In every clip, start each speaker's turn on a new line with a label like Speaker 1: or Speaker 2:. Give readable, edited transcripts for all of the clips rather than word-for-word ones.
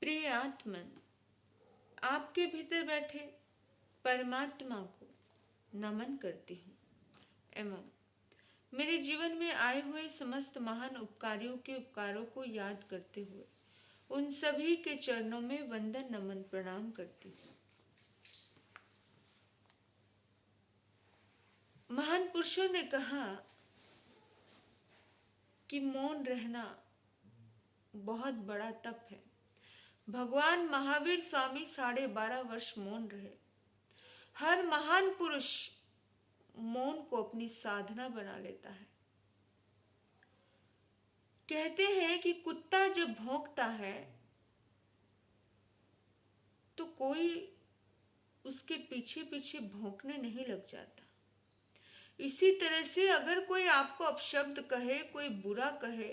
Speaker 1: प्रिय आत्मन, आपके भीतर बैठे परमात्मा को नमन करती हूँ एवं मेरे जीवन में आए हुए समस्त महान उपकारियों के उपकारों को याद करते हुए उन सभी के चरणों में वंदन नमन प्रणाम करती हूँ। महान पुरुषों ने कहा कि मौन रहना बहुत बड़ा तप है। भगवान महावीर स्वामी 12.5 वर्ष मौन रहे। हर महान पुरुष मौन को अपनी साधना बना लेता है। कहते हैं कि कुत्ता जब भौंकता है तो कोई उसके पीछे पीछे भौंकने नहीं लग जाता। इसी तरह से अगर कोई आपको अपशब्द कहे, कोई बुरा कहे,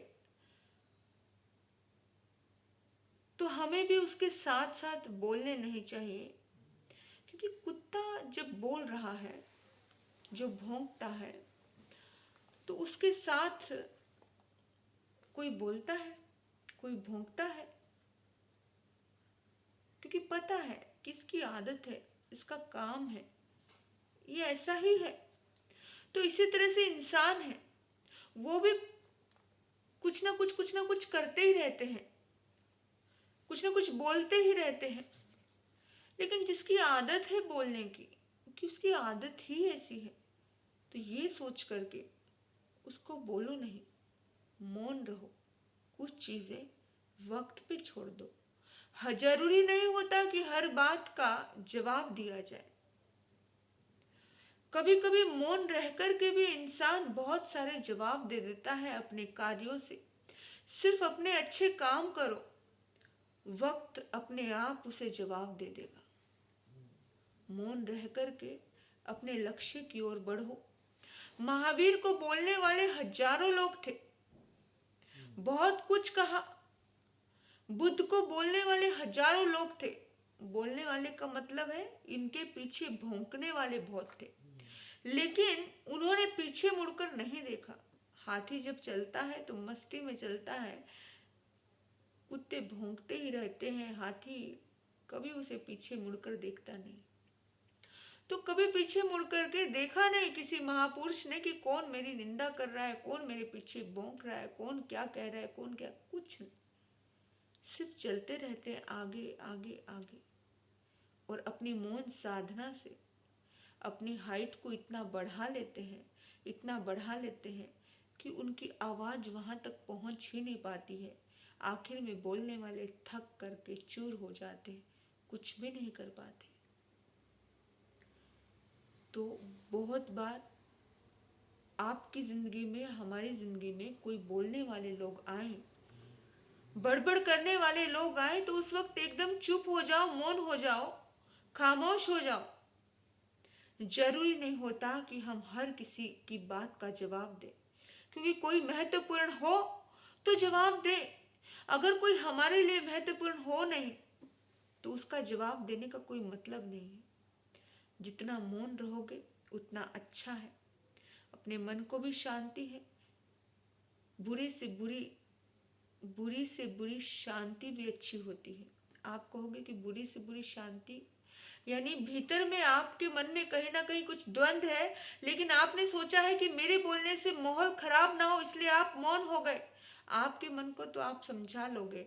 Speaker 1: तो हमें भी उसके साथ साथ बोलने नहीं चाहिए, क्योंकि कुत्ता जब बोल रहा है, जो भौंकता है, तो उसके साथ कोई बोलता है, कोई भौंकता है, क्योंकि पता है कि इसकी आदत है, इसका काम है, ये ऐसा ही है। तो इसी तरह से इंसान है, वो भी कुछ ना कुछ करते ही रहते हैं, कुछ ना कुछ बोलते ही रहते हैं। लेकिन जिसकी आदत है बोलने की, कि उसकी आदत ही ऐसी है, तो ये सोच करके उसको बोलो नहीं, मौन रहो। कुछ चीजें वक्त पे छोड़ दो। जरूरी नहीं होता कि हर बात का जवाब दिया जाए। कभी कभी मौन रह करके भी इंसान बहुत सारे जवाब दे देता है अपने कार्यों से। सिर्फ अपने अच्छे काम करो, वक्त अपने आप उसे जवाब दे देगा। मौन रह करके अपने लक्ष्य की ओर बढ़ो। महावीर को बोलने वाले हजारों लोग थे, बहुत कुछ कहा। बुद्ध को बोलने वाले हजारों लोग थे। बोलने वाले का मतलब है इनके पीछे भौंकने वाले बहुत थे, लेकिन उन्होंने पीछे मुड़कर नहीं देखा। हाथी जब चलता है तो मस्ती में चलता है, कुत्ते भौंकते ही रहते हैं, हाथी कभी उसे पीछे मुड़कर देखता नहीं। तो कभी पीछे मुड़ करके देखा नहीं किसी महापुरुष ने कि कौन मेरी निंदा कर रहा है, कौन मेरे पीछे भौंक रहा है, कौन क्या कह रहा है, कौन क्या, कुछ नहीं। सिर्फ चलते रहते हैं आगे आगे आगे, और अपनी मौन साधना से अपनी हाइट को इतना बढ़ा लेते हैं, इतना बढ़ा लेते हैं कि उनकी आवाज वहां तक पहुंच ही नहीं पाती है। आखिर में बोलने वाले थक करके चूर हो जाते हैं, कुछ भी नहीं कर पाते। तो बहुत बार आपकी जिंदगी में, हमारी जिंदगी में कोई बोलने वाले लोग आए, बड़बड़ करने वाले लोग आए, तो उस वक्त एकदम चुप हो जाओ, मौन हो जाओ, खामोश हो जाओ। जरूरी नहीं होता कि हम हर किसी की बात का जवाब दें, क्योंकि कोई महत्वपूर्ण हो तो जवाब दे। अगर कोई हमारे लिए महत्वपूर्ण हो नहीं, तो उसका जवाब देने का कोई मतलब नहीं है। जितना मौन रहोगे उतना अच्छा है। अपने मन को भी शांति है। बुरी से बुरी शांति भी अच्छी होती है। आप कहोगे कि बुरी से बुरी शांति, यानी भीतर में आपके मन में कहीं ना कहीं कुछ द्वंद्व है, लेकिन आपने सोचा है कि मेरे बोलने से माहौल खराब ना हो, इसलिए आप मौन हो गए। आपके मन को तो आप समझा लोगे,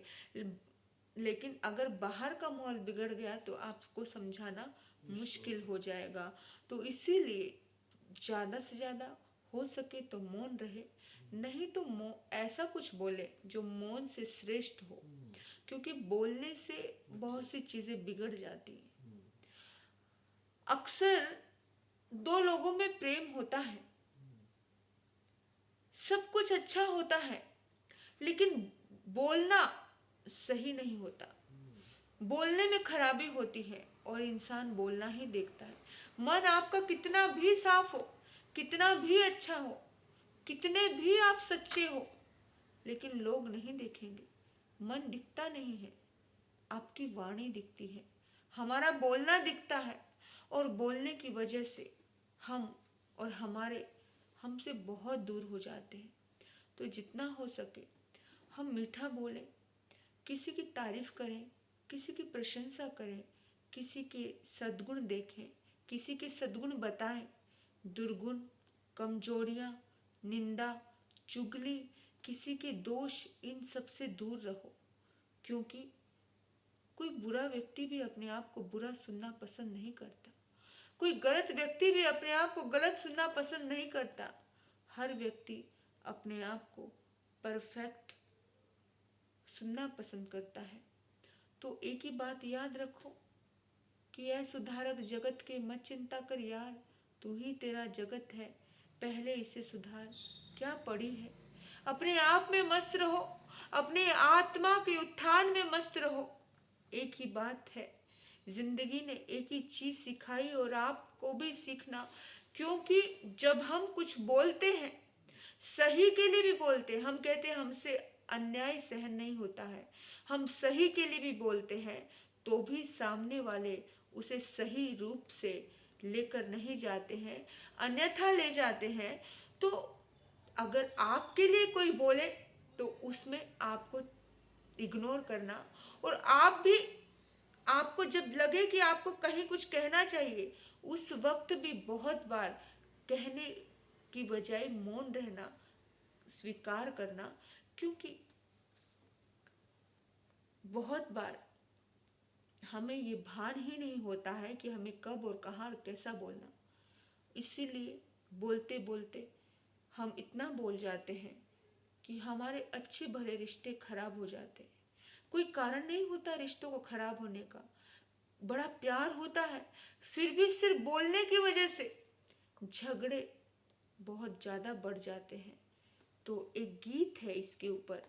Speaker 1: लेकिन अगर बाहर का माहौल बिगड़ गया तो आपको समझाना मुश्किल हो जाएगा। तो इसीलिए ज्यादा से ज्यादा हो सके तो मौन रहे, नहीं तो ऐसा कुछ बोले जो मौन से श्रेष्ठ हो, क्योंकि बोलने से बहुत सी चीजें बिगड़ जाती हैं। अक्सर दो लोगों में प्रेम होता है, सब कुछ अच्छा होता है, लेकिन बोलना सही नहीं होता, बोलने में खराबी होती है और इंसान बोलना ही देखता है। मन आपका कितना भी साफ हो, कितना भी अच्छा हो, कितने भी आप सच्चे हो, लेकिन लोग नहीं देखेंगे। मन दिखता नहीं है, आपकी वाणी दिखती है, हमारा बोलना दिखता है, और बोलने की वजह से हम और हमारे हमसे बहुत दूर हो जाते हैं। तो जितना हो सके हम मीठा बोलें, किसी की तारीफ करें, किसी की प्रशंसा करें, किसी के सद्गुण देखें, किसी के सद्गुण बताएं। दुर्गुण, कमजोरियां, निंदा, चुगली, किसी के दोष, इन सब से दूर रहो, क्योंकि कोई बुरा व्यक्ति भी अपने आप को बुरा सुनना पसंद नहीं करता। कोई गलत व्यक्ति भी अपने आप को गलत सुनना पसंद नहीं करता। हर व्यक्ति अपने आप को परफेक्ट सुनना पसंद करता है। तो एक ही बात याद रखो कि ऐ सुधारक जगत के मत चिंता कर यार, तू ही तेरा जगत है, पहले इसे सुधार, क्या पड़ी है। अपने आप में मस्त रहो, अपने आत्मा के उत्थान में मस्त रहो। एक ही बात है, जिंदगी ने एक ही चीज सिखाई और आपको भी सीखना, क्योंकि जब हम कुछ बोलते हैं, सही के लिए भी बोलते हैं, हम कहते हैं हमसे अन्याय सहन नहीं होता है, हम सही के लिए भी बोलते हैं, तो भी सामने वाले उसे सही रूप से लेकर नहीं जाते हैं, अन्यथा ले जाते हैं। तो अगर आपके लिए कोई बोले तो उसमें आपको इग्नोर करना, और आप भी, आपको जब लगे कि आपको कहीं कुछ कहना चाहिए, उस वक्त भी बहुत बार कहने की बजाय मौन रहना स्वीकार करना, क्योंकि बहुत बार हमें ये भान ही नहीं होता है कि हमें कब और कहाँ और कैसा बोलना। इसीलिए बोलते बोलते हम इतना बोल जाते हैं कि हमारे अच्छे भले रिश्ते खराब हो जाते हैं। कोई कारण नहीं होता रिश्तों को खराब होने का, बड़ा प्यार होता है, फिर भी सिर्फ बोलने की वजह से झगड़े बहुत ज्यादा बढ़ जाते हैं। तो एक गीत है इसके ऊपर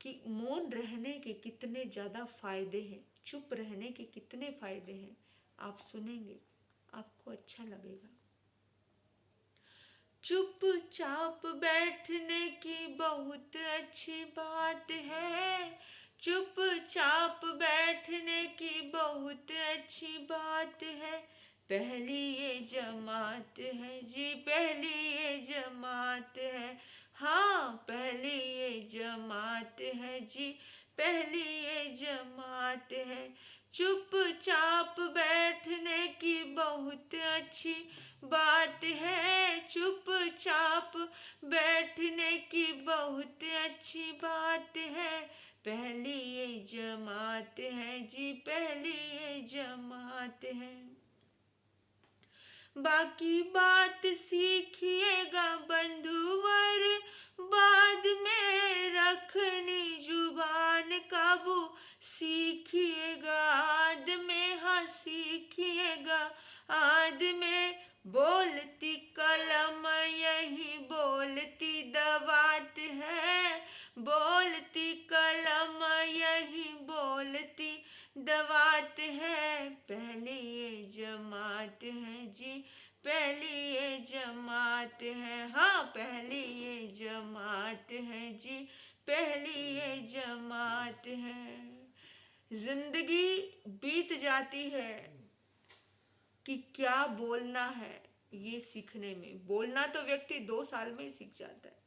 Speaker 1: कि मौन रहने के कितने ज्यादा फायदे हैं, चुप रहने के कितने फायदे हैं। आप सुनेंगे, आपको अच्छा लगेगा। चुपचाप बैठने की बहुत अच्छी बात है, चुपचाप बैठने की बहुत अच्छी बात है, पहली ये जमात है जी, पहली ये जमात है, हाँ पहली ये जमात है जी, पहली ये जमात है। चुपचाप बैठने की बहुत अच्छी बात है, चुपचाप बैठने की बहुत अच्छी बात है, पहली ये जमात है जी, पहली ये जमात है। बाकी बात सीखिएगा बंधुवर, बाद में रखनी जुबान काबू सीखिएगा, आद में हाँ सीखिएगा, आद में बोलती कलम यही बोलती दवात है, बोलती कलम यही बोलती दवात है, पहली ये जमात है जी, पहली ये जमात है, हाँ पहली ये जमात है जी, पहली ये जमात है। जिंदगी बीत जाती है कि क्या बोलना है ये सीखने में। बोलना तो व्यक्ति 2 साल में ही सीख जाता है,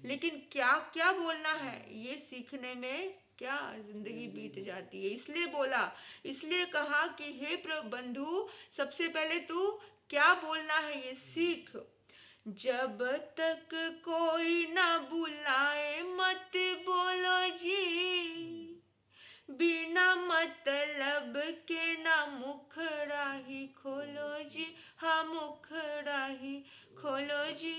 Speaker 1: लेकिन क्या क्या बोलना है ये सीखने में क्या जिंदगी बीत जाती है। इसलिए बोला, इसलिए कहा कि हे बंधु, सबसे पहले तू क्या बोलना है ये सीख। जब तक कोई ना बुलाए मत बोलो जी, बिना मतलब के ना मुखड़ा ही खोलो जी, हाँ मुखड़ा ही खोलो जी।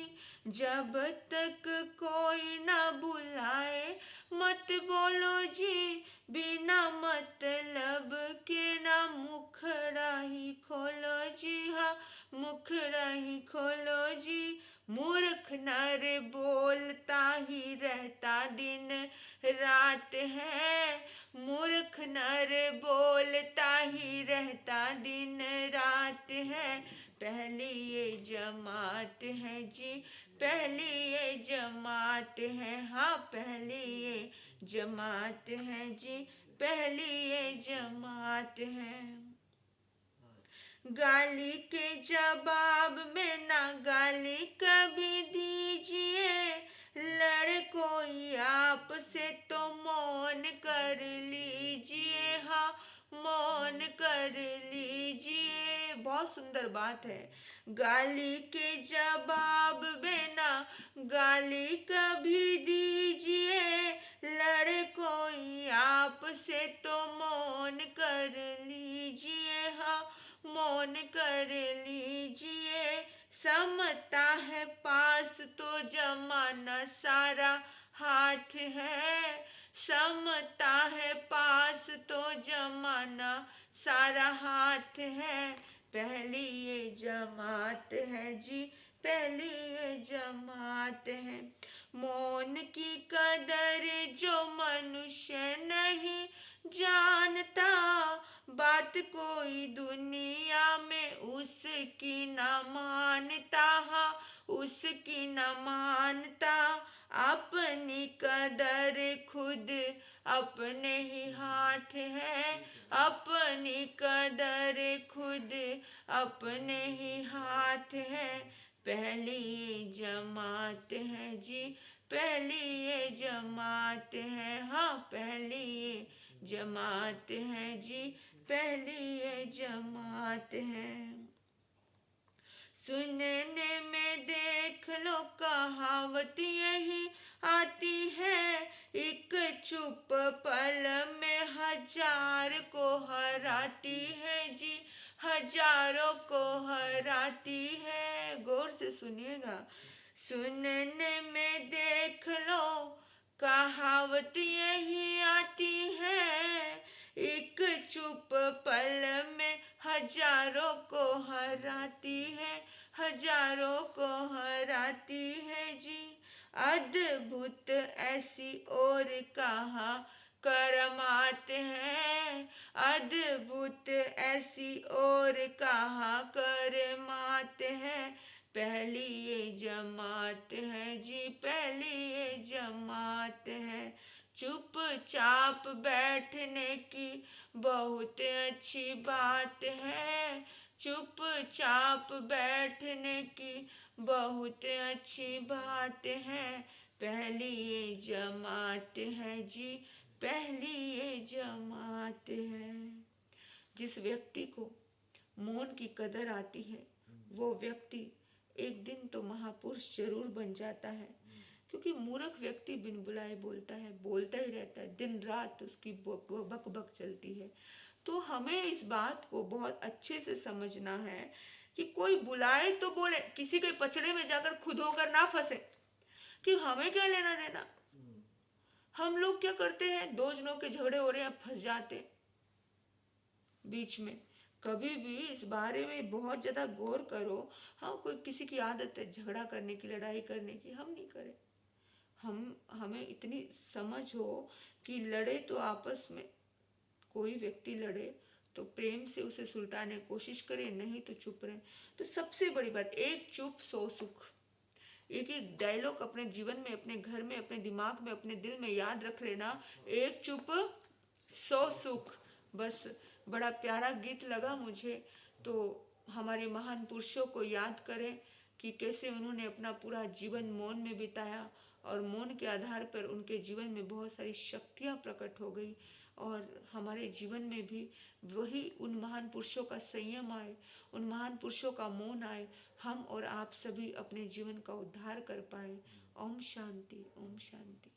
Speaker 1: जब तक कोई ना बुलाए मत बोलो जी, बिना मतलब के ना मुखड़ा ही खोलो जी, हाँ मुखड़ा ही खोलो जी। मूर्ख नर बोलता ही रहता दिन रात है, मूर्ख नर बोलता ही रहता दिन रात है, पहली ये जमात है जी, पहली ये जमात है, हाँ पहली ये जमात है जी, पहली ये जमात है। गाली के जवाब में ना गाली कभी दीजिए, लड़ कोई आपसे तो मौन कर लीजिए, हाँ सुंदर बात है। गाली के जवाब बिना गाली कभी दीजिए, लड़े कोई आपसे तो मौन कर लीजिए, हाँ मौन कर लीजिए। समता है पास तो जमाना सारा हाथ है, समता है पास तो जमाना सारा हाथ है। पहली ये जमात है जी, पहली ये जमात है। मौन की कदर जो मनुष्य नहीं जानता, बात कोई दुनिया में उसकी न मानता, हाँ उसकी न मानता। अपनी कदर खुद अपने ही हाथ है, अपनी कदर खुद अपने ही हाथ है। पहली ये जमात है जी, पहली ये जमात है, हाँ पहली ये जमात है जी, पहली ये जमात है। सुनने में देख लो कहावत यही आती है, एक चुप पल में हजार को हराती है जी, हजारों को हराती है। गौर से सुनिएगा। सुनने में देख लो कहावत यही आती है, एक चुप पल में हजारों को हराती है, हजारों को हराती है जी। अद्भुत ऐसी और कहाँ करमात है, अद्भुत ऐसी और कहाँ करमात है। पहली ये जमात है जी, पहली ये जमात है। चुपचाप बैठने की बहुत अच्छी बात है, चुपचाप बैठने की बहुत अच्छी बात है। पहली ये जमात है जी, पहली ये जमात है। जिस व्यक्ति को मौन की कदर आती है, वो व्यक्ति एक दिन तो महापुरुष जरूर बन जाता है। क्योंकि मूर्ख व्यक्ति बिन बुलाए बोलता है, बोलता ही रहता है, दिन रात उसकी बक बक चलती है। तो हमें इस बात को बहुत अच्छे से समझना है कि कोई बुलाए तो बोले, किसी के पचड़े में जाकर खुद होकर ना फंसे कि हमें क्या लेना देना। हम लोग क्या करते हैं, दो जनों के झगड़े हो रहे हैं, फंस जाते बीच में। कभी भी इस बारे में बहुत ज्यादा गौर करो। हाँ, कोई किसी की आदत है झगड़ा करने की, लड़ाई करने की, हम नहीं करें। हमें इतनी समझ हो कि लड़े तो आपस में, कोई व्यक्ति लड़े तो प्रेम से उसे सुलटाने की कोशिश करे, नहीं तो चुप रहे। तो सबसे बड़ी बात, एक चुप सौ सुख। एक एक डायलॉग अपने जीवन में, अपने घर में, अपने दिमाग में, अपने दिल में याद रख लेना, एक चुप सौ सुख। बस बड़ा प्यारा गीत लगा मुझे। तो हमारे महान पुरुषों को याद करें कि कैसे उन्होंने अपना पूरा जीवन मौन में बिताया, और मौन के आधार पर उनके जीवन में बहुत सारी शक्तियाँ प्रकट हो गई। और हमारे जीवन में भी वही उन महान पुरुषों का संयम आए, उन महान पुरुषों का मौन आए, हम और आप सभी अपने जीवन का उद्धार कर पाए। ओम शांति, ओम शांति।